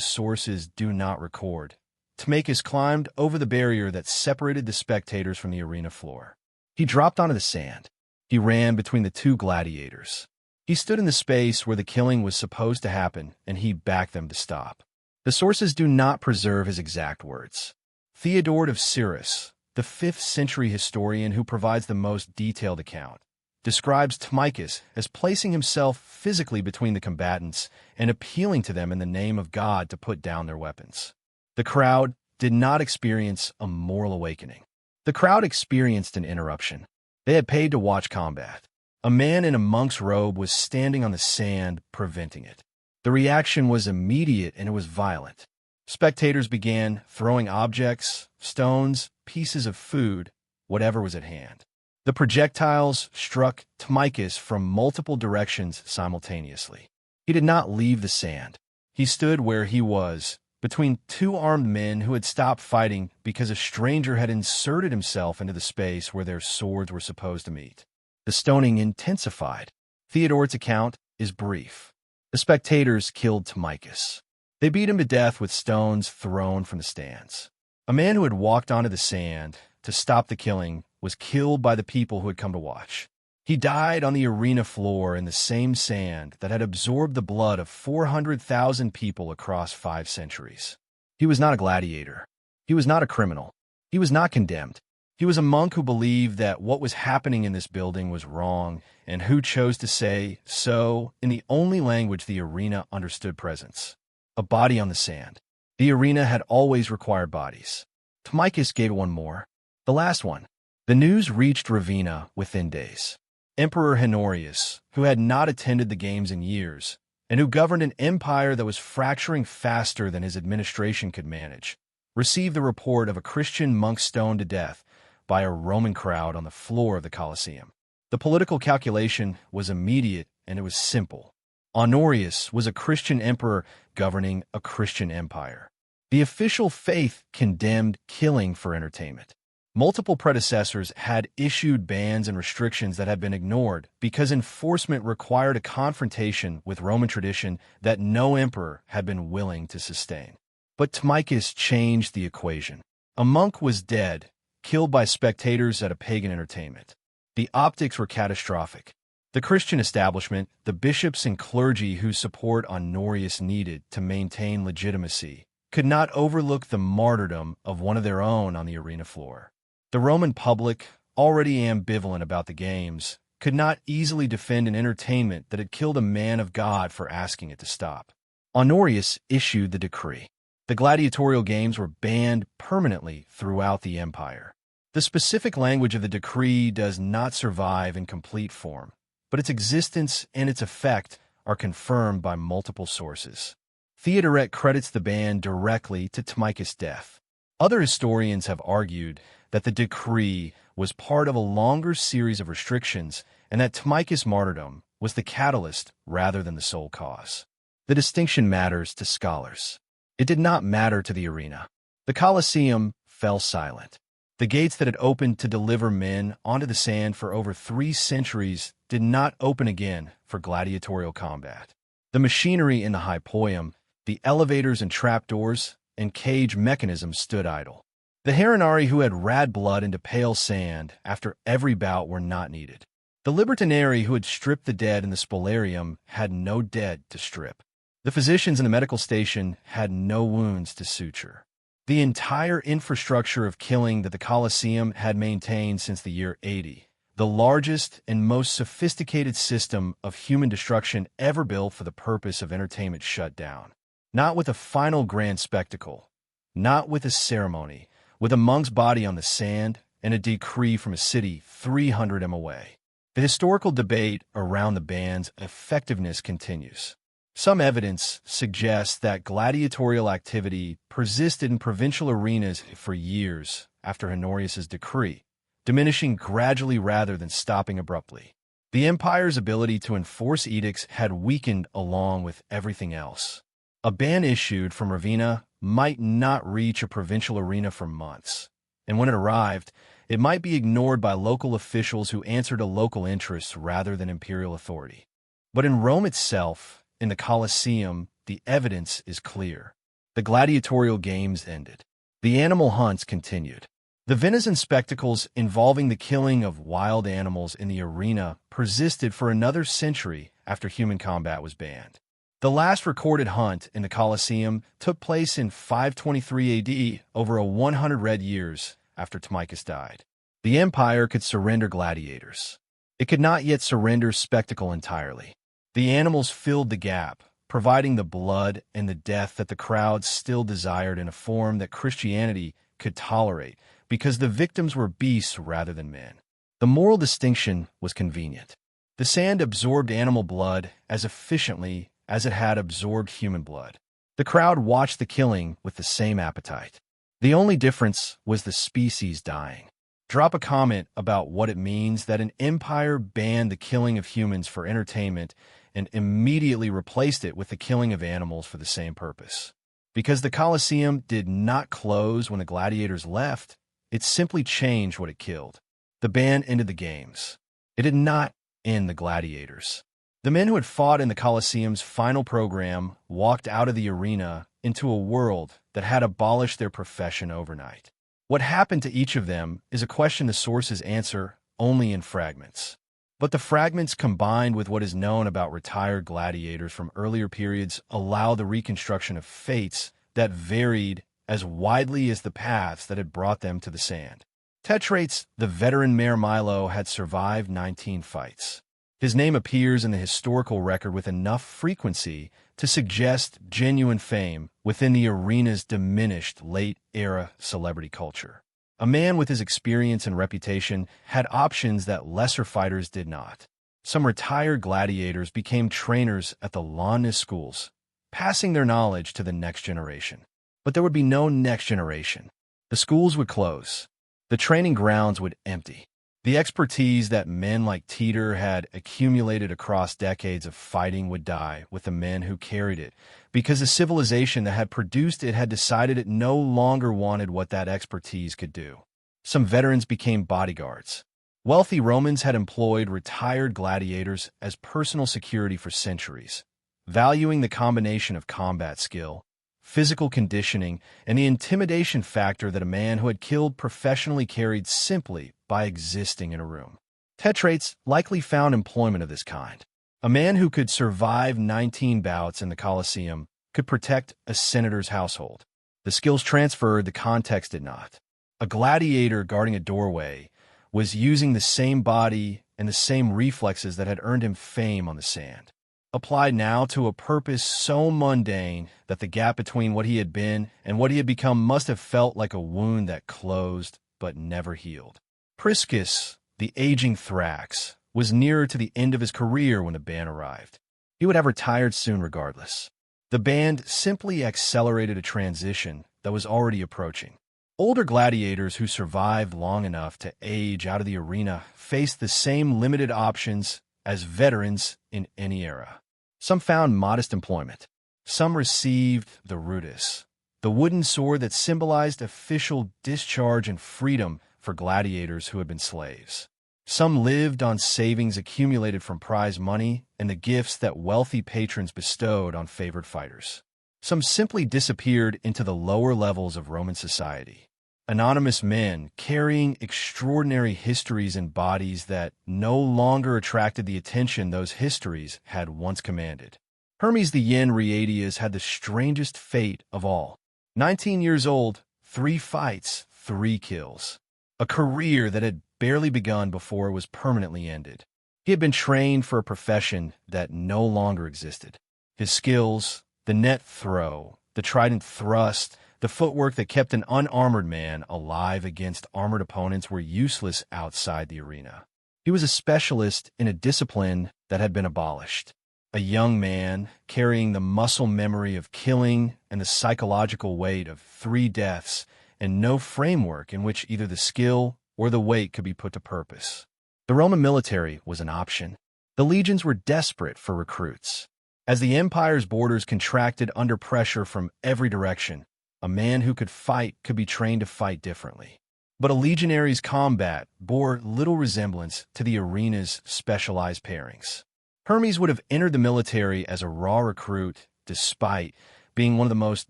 sources do not record, Timaeus climbed over the barrier that separated the spectators from the arena floor. He dropped onto the sand. He ran between the two gladiators. He stood in the space where the killing was supposed to happen, and he backed them to stop. The sources do not preserve his exact words. Theodore of Cyrus, the 5th century historian who provides the most detailed account, describes Timaeus as placing himself physically between the combatants and appealing to them in the name of God to put down their weapons. The crowd did not experience a moral awakening. The crowd experienced an interruption. They had paid to watch combat. A man in a monk's robe was standing on the sand, preventing it. The reaction was immediate and it was violent. Spectators began throwing objects, stones, pieces of food, whatever was at hand. The projectiles struck Timaeus from multiple directions simultaneously. He did not leave the sand. He stood where he was, between two armed men who had stopped fighting because a stranger had inserted himself into the space where their swords were supposed to meet. The stoning intensified. Theodore's account is brief. The spectators killed Timaeus. They beat him to death with stones thrown from the stands. A man who had walked onto the sand to stop the killing was killed by the people who had come to watch. He died on the arena floor in the same sand that had absorbed the blood of 400,000 people across 5 centuries. He was not a gladiator. He was not a criminal. He was not condemned. He was a monk who believed that what was happening in this building was wrong and who chose to say so in the only language the arena understood presence. A body on the sand. The arena had always required bodies. Timaeus gave it one more. The last one. The news reached Ravenna within days. Emperor Honorius, who had not attended the games in years, and who governed an empire that was fracturing faster than his administration could manage, received the report of a Christian monk stoned to death by a Roman crowd on the floor of the Colosseum. The political calculation was immediate and it was simple. Honorius was a Christian emperor governing a Christian empire. The official faith condemned killing for entertainment. Multiple predecessors had issued bans and restrictions that had been ignored because enforcement required a confrontation with Roman tradition that no emperor had been willing to sustain. But Timaeus changed the equation. A monk was dead, killed by spectators at a pagan entertainment. The optics were catastrophic. The Christian establishment, the bishops and clergy whose support Honorius needed to maintain legitimacy, could not overlook the martyrdom of one of their own on the arena floor. The Roman public, already ambivalent about the games, could not easily defend an entertainment that had killed a man of God for asking it to stop. Honorius issued the decree. The gladiatorial games were banned permanently throughout the empire. The specific language of the decree does not survive in complete form, but its existence and its effect are confirmed by multiple sources. Theodoret credits the ban directly to Timaeus' death. Other historians have argued that the decree was part of a longer series of restrictions and that Timaeus' martyrdom was the catalyst rather than the sole cause. The distinction matters to scholars. It did not matter to the arena. The Colosseum fell silent. The gates that had opened to deliver men onto the sand for over 3 centuries did not open again for gladiatorial combat. The machinery in the hypoeum, the elevators and trapdoors, and cage mechanisms stood idle. The Heronari who had rad blood into pale sand after every bout were not needed. The Libertinari who had stripped the dead in the Spolarium had no dead to strip. The physicians in the medical station had no wounds to suture. The entire infrastructure of killing that the Colosseum had maintained since the year 80, the largest and most sophisticated system of human destruction ever built for the purpose of entertainment, shut down. Not with a final grand spectacle, not with a ceremony, with a monk's body on the sand and a decree from a city 300 m away. The historical debate around the ban's effectiveness continues. Some evidence suggests that gladiatorial activity persisted in provincial arenas for years after Honorius's decree, diminishing gradually rather than stopping abruptly. The empire's ability to enforce edicts had weakened along with everything else. A ban issued from Ravenna might not reach a provincial arena for months, and when it arrived, it might be ignored by local officials who answered to local interests rather than imperial authority. But in Rome itself, in the Colosseum, the evidence is clear. The gladiatorial games ended. The animal hunts continued. The venison spectacles involving the killing of wild animals in the arena persisted for another century after human combat was banned. The last recorded hunt in the Colosseum took place in 523 AD, over 100 years after Timaeus died. The empire could surrender gladiators. It could not yet surrender spectacle entirely. The animals filled the gap, providing the blood and the death that the crowds still desired in a form that Christianity could tolerate, because the victims were beasts rather than men. The moral distinction was convenient. The sand absorbed animal blood as efficiently as it had absorbed human blood. The crowd watched the killing with the same appetite. The only difference was the species dying. Drop a comment about what it means that an empire banned the killing of humans for entertainment and immediately replaced it with the killing of animals for the same purpose. Because the Colosseum did not close when the gladiators left, it simply changed what it killed. The ban ended the games. It did not end the gladiators. The men who had fought in the Colosseum's final program walked out of the arena into a world that had abolished their profession overnight. What happened to each of them is a question the sources answer only in fragments. But the fragments combined with what is known about retired gladiators from earlier periods allow the reconstruction of fates that varied as widely as the paths that had brought them to the sand. Tetrates, the veteran Mare Milo, had survived 19 fights. His name appears in the historical record with enough frequency to suggest genuine fame within the arena's diminished late-era celebrity culture. A man with his experience and reputation had options that lesser fighters did not. Some retired gladiators became trainers at the Lawness schools, passing their knowledge to the next generation. But there would be no next generation. The schools would close. The training grounds would empty. The expertise that men like Teeter had accumulated across decades of fighting would die with the men who carried it, because the civilization that had produced it had decided it no longer wanted what that expertise could do. Some veterans became bodyguards. Wealthy Romans had employed retired gladiators as personal security for centuries, valuing the combination of combat skill, physical conditioning, and the intimidation factor that a man who had killed professionally carried simply by existing in a room. Tetrates likely found employment of this kind. A man who could survive 19 bouts in the Colosseum could protect a senator's household. The skills transferred, the context did not. A gladiator guarding a doorway was using the same body and the same reflexes that had earned him fame on the sand. Applied now to a purpose so mundane that the gap between what he had been and what he had become must have felt like a wound that closed but never healed. Priscus, the aging Thrax, was nearer to the end of his career when the ban arrived. He would have retired soon regardless. The ban simply accelerated a transition that was already approaching. Older gladiators who survived long enough to age out of the arena faced the same limited options as veterans in any era. Some found modest employment. Some received the rudis, the wooden sword that symbolized official discharge and freedom for gladiators who had been slaves. Some lived on savings accumulated from prize money and the gifts that wealthy patrons bestowed on favored fighters. Some simply disappeared into the lower levels of Roman society. Anonymous men carrying extraordinary histories in bodies that no longer attracted the attention those histories had once commanded. Hermes the Yen Reatius had the strangest fate of all. 19 years old, 3 fights, 3 kills. A career that had barely begun before it was permanently ended. He had been trained for a profession that no longer existed. His skills, the net throw, the trident thrust, the footwork that kept an unarmored man alive against armored opponents were useless outside the arena. He was a specialist in a discipline that had been abolished. a young man carrying the muscle memory of killing and the psychological weight of 3 deaths, and no framework in which either the skill or the weight could be put to purpose. The Roman military was an option. The legions were desperate for recruits. As the empire's borders contracted under pressure from every direction, a man who could fight could be trained to fight differently. But a legionary's combat bore little resemblance to the arena's specialized pairings. Hermes would have entered the military as a raw recruit, despite being one of the most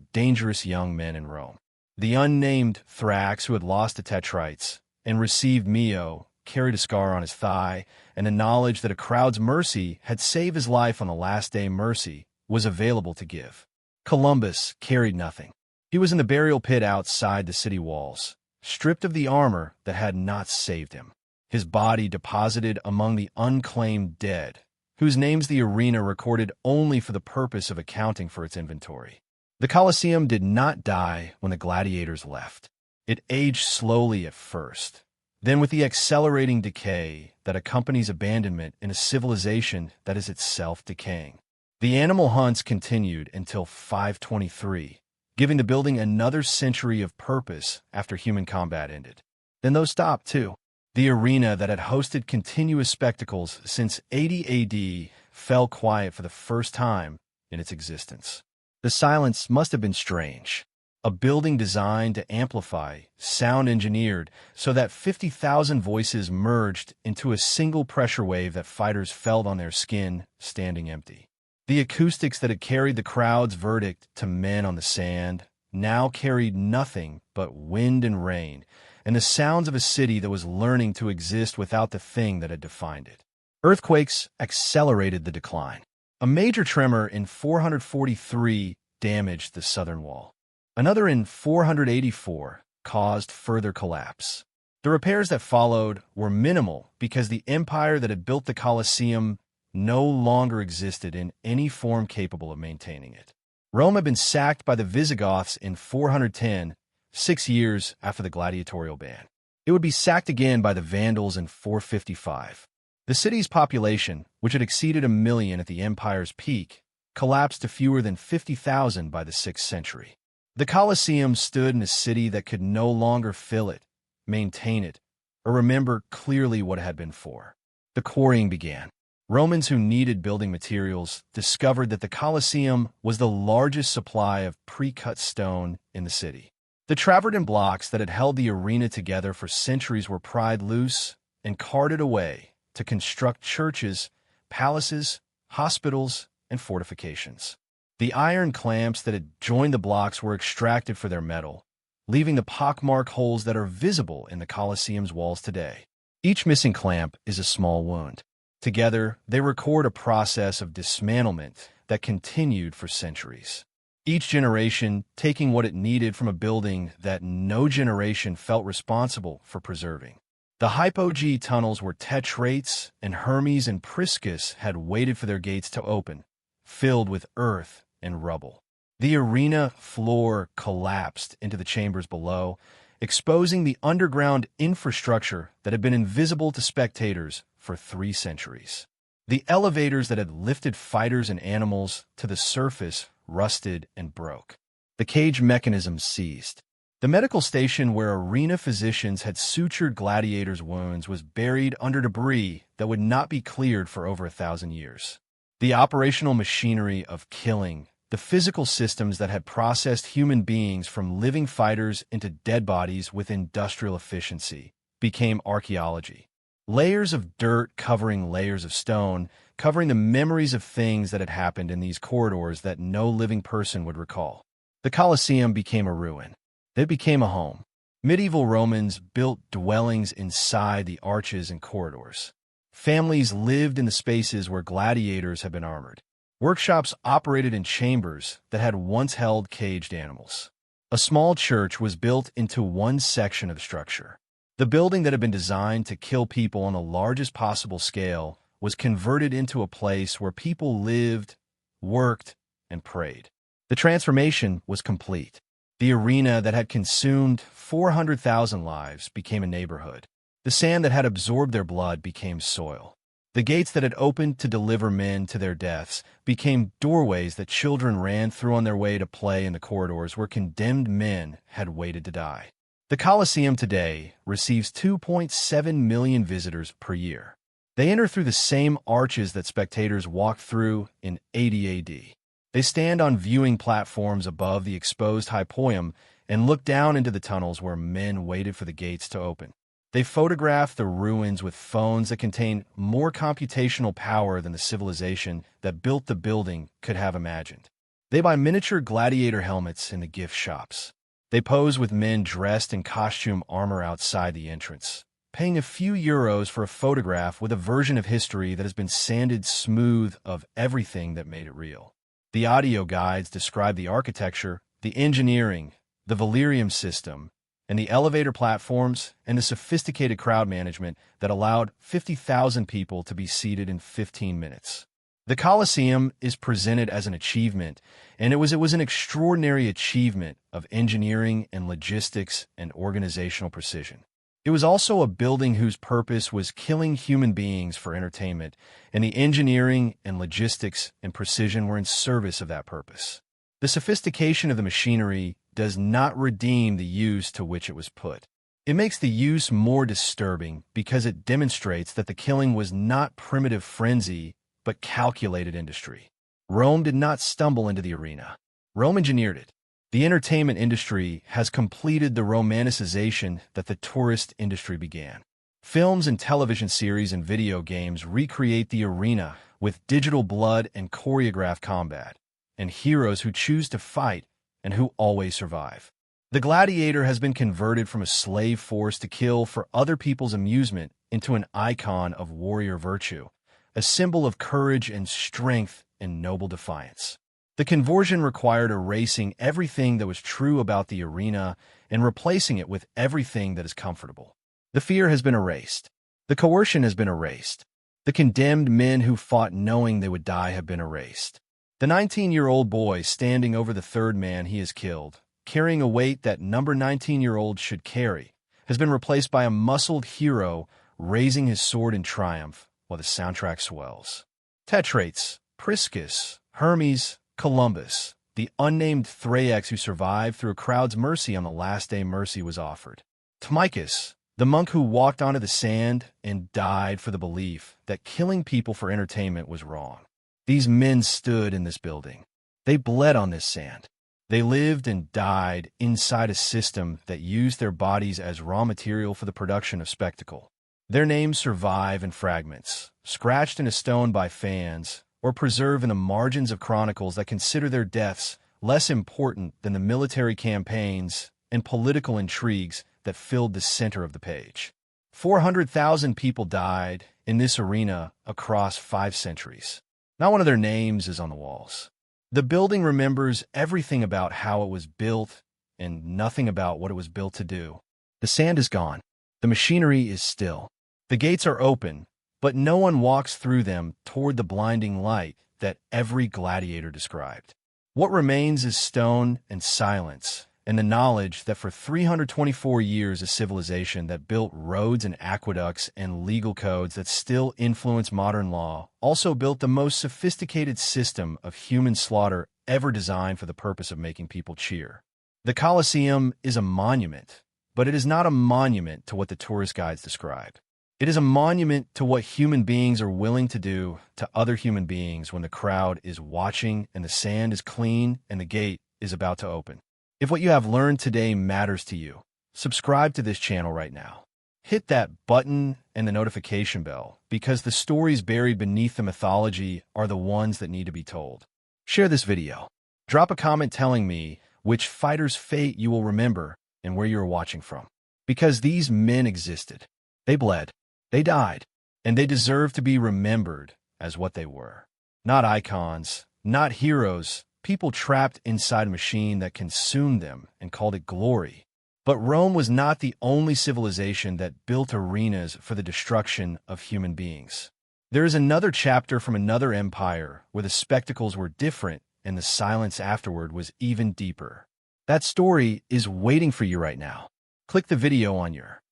dangerous young men in Rome. The unnamed Thrax, who had lost to Tetrites and received Mio, carried a scar on his thigh, and the knowledge that a crowd's mercy had saved his life on the last day mercy was available to give. Columbus carried nothing. He was in the burial pit outside the city walls, stripped of the armor that had not saved him, his body deposited among the unclaimed dead, whose names the arena recorded only for the purpose of accounting for its inventory. The Colosseum did not die when the gladiators left. It aged slowly at first. Then, with the accelerating decay that accompanies abandonment in a civilization that is itself decaying, the animal hunts continued until 523, giving the building another century of purpose after human combat ended. Then those stopped, too. The arena that had hosted continuous spectacles since 80 AD fell quiet for the first time in its existence. The silence must have been strange. A building designed to amplify, sound engineered so that 50,000 voices merged into a single pressure wave that fighters felt on their skin, standing empty. The acoustics that had carried the crowd's verdict to men on the sand now carried nothing but wind and rain, and the sounds of a city that was learning to exist without the thing that had defined it. Earthquakes accelerated the decline. A major tremor in 443 damaged the southern wall. Another in 484 caused further collapse. The repairs that followed were minimal because the empire that had built the Colosseum no longer existed in any form capable of maintaining it. Rome had been sacked by the Visigoths in 410, 6 years after the gladiatorial ban. It would be sacked again by the Vandals in 455. The city's population, which had exceeded 1 million at the empire's peak, collapsed to fewer than 50,000 by the 6th century. The Colosseum stood in a city that could no longer fill it, maintain it, or remember clearly what it had been for. The quarrying began. Romans who needed building materials discovered that the Colosseum was the largest supply of pre-cut stone in the city. The travertine blocks that had held the arena together for centuries were pried loose and carted away to construct churches, palaces, hospitals, and fortifications. The iron clamps that had joined the blocks were extracted for their metal, leaving the pockmark holes that are visible in the Colosseum's walls today. Each missing clamp is a small wound. Together, they record a process of dismantlement that continued for centuries. Each generation taking what it needed from a building that no generation felt responsible for preserving. The hypogee tunnels where Tetrates and Hermes and Priscus had waited for their gates to open, filled with earth and rubble. The arena floor collapsed into the chambers below, exposing the underground infrastructure that had been invisible to spectators for 3 centuries. The elevators that had lifted fighters and animals to the surface rusted and broke. The cage mechanisms seized. The medical station where arena physicians had sutured gladiators' wounds was buried under debris that would not be cleared for over 1,000 years. The operational machinery of killing, the physical systems that had processed human beings from living fighters into dead bodies with industrial efficiency, became archaeology. Layers of dirt covering layers of stone, covering the memories of things that had happened in these corridors that no living person would recall. The Colosseum became a ruin. It became a home. Medieval Romans built dwellings inside the arches and corridors. Families lived in the spaces where gladiators had been armored. Workshops operated in chambers that had once held caged animals. A small church was built into one section of the structure. The building that had been designed to kill people on the largest possible scale was converted into a place where people lived, worked, and prayed. The transformation was complete. The arena that had consumed 400,000 lives became a neighborhood. The sand that had absorbed their blood became soil. The gates that had opened to deliver men to their deaths became doorways that children ran through on their way to play in the corridors where condemned men had waited to die. The Colosseum today receives 2.7 million visitors per year. They enter through the same arches that spectators walked through in 80 AD. They stand on viewing platforms above the exposed hypoeum and look down into the tunnels where men waited for the gates to open. They photograph the ruins with phones that contain more computational power than the civilization that built the building could have imagined. They buy miniature gladiator helmets in the gift shops. They pose with men dressed in costume armor outside the entrance, paying a few euros for a photograph with a version of history that has been sanded smooth of everything that made it real. The audio guides describe the architecture, the engineering, the Valerium system, and the elevator platforms and the sophisticated crowd management that allowed 50,000 people to be seated in 15 minutes. The Colosseum is presented as an achievement, and it was an extraordinary achievement of engineering and logistics and organizational precision. It was also a building whose purpose was killing human beings for entertainment, and the engineering and logistics and precision were in service of that purpose. The sophistication of the machinery does not redeem the use to which it was put. It makes the use more disturbing because it demonstrates that the killing was not primitive frenzy, but calculated industry. Rome did not stumble into the arena. Rome engineered it. The entertainment industry has completed the romanticization that the tourist industry began. Films and television series and video games recreate the arena with digital blood and choreographed combat, and heroes who choose to fight and who always survive. The gladiator has been converted from a slave force to kill for other people's amusement into an icon of warrior virtue, a symbol of courage and strength and noble defiance. The conversion required erasing everything that was true about the arena and replacing it with everything that is comfortable. The fear has been erased. The coercion has been erased. The condemned men who fought knowing they would die have been erased. The 19-year-old boy standing over the third man he has killed, carrying a weight that number 19-year-old should carry, has been replaced by a muscled hero raising his sword in triumph while the soundtrack swells. Tetrates, Priscus, Hermes, Columbus, the unnamed Thraex who survived through a crowd's mercy on the last day mercy was offered. Timicus, the monk who walked onto the sand and died for the belief that killing people for entertainment was wrong. These men stood in this building. They bled on this sand. They lived and died inside a system that used their bodies as raw material for the production of spectacle. Their names survive in fragments, scratched in a stone by fans, or preserved in the margins of chronicles that consider their deaths less important than the military campaigns and political intrigues that filled the center of the page. 400,000 people died in this arena across 5 centuries. Not one of their names is on the walls. The building remembers everything about how it was built and nothing about what it was built to do. The sand is gone. The machinery is still. The gates are open, but no one walks through them toward the blinding light that every gladiator described. What remains is stone and silence, and the knowledge that for 324 years a civilization that built roads and aqueducts and legal codes that still influence modern law also built the most sophisticated system of human slaughter ever designed for the purpose of making people cheer. The Colosseum is a monument, but it is not a monument to what the tourist guides describe. It is a monument to what human beings are willing to do to other human beings when the crowd is watching and the sand is clean and the gate is about to open. If what you have learned today matters to you, subscribe to this channel right now. Hit that button and the notification bell because the stories buried beneath the mythology are the ones that need to be told. Share this video. Drop a comment telling me which fighter's fate you will remember and where you are watching from. Because these men existed. They bled. They died. And they deserve to be remembered as what they were. Not icons, not heroes, people trapped inside a machine that consumed them and called it glory. But Rome was not the only civilization that built arenas for the destruction of human beings. There is another chapter from another empire where the spectacles were different and the silence afterward was even deeper. That story is waiting for you right now. Click the video on your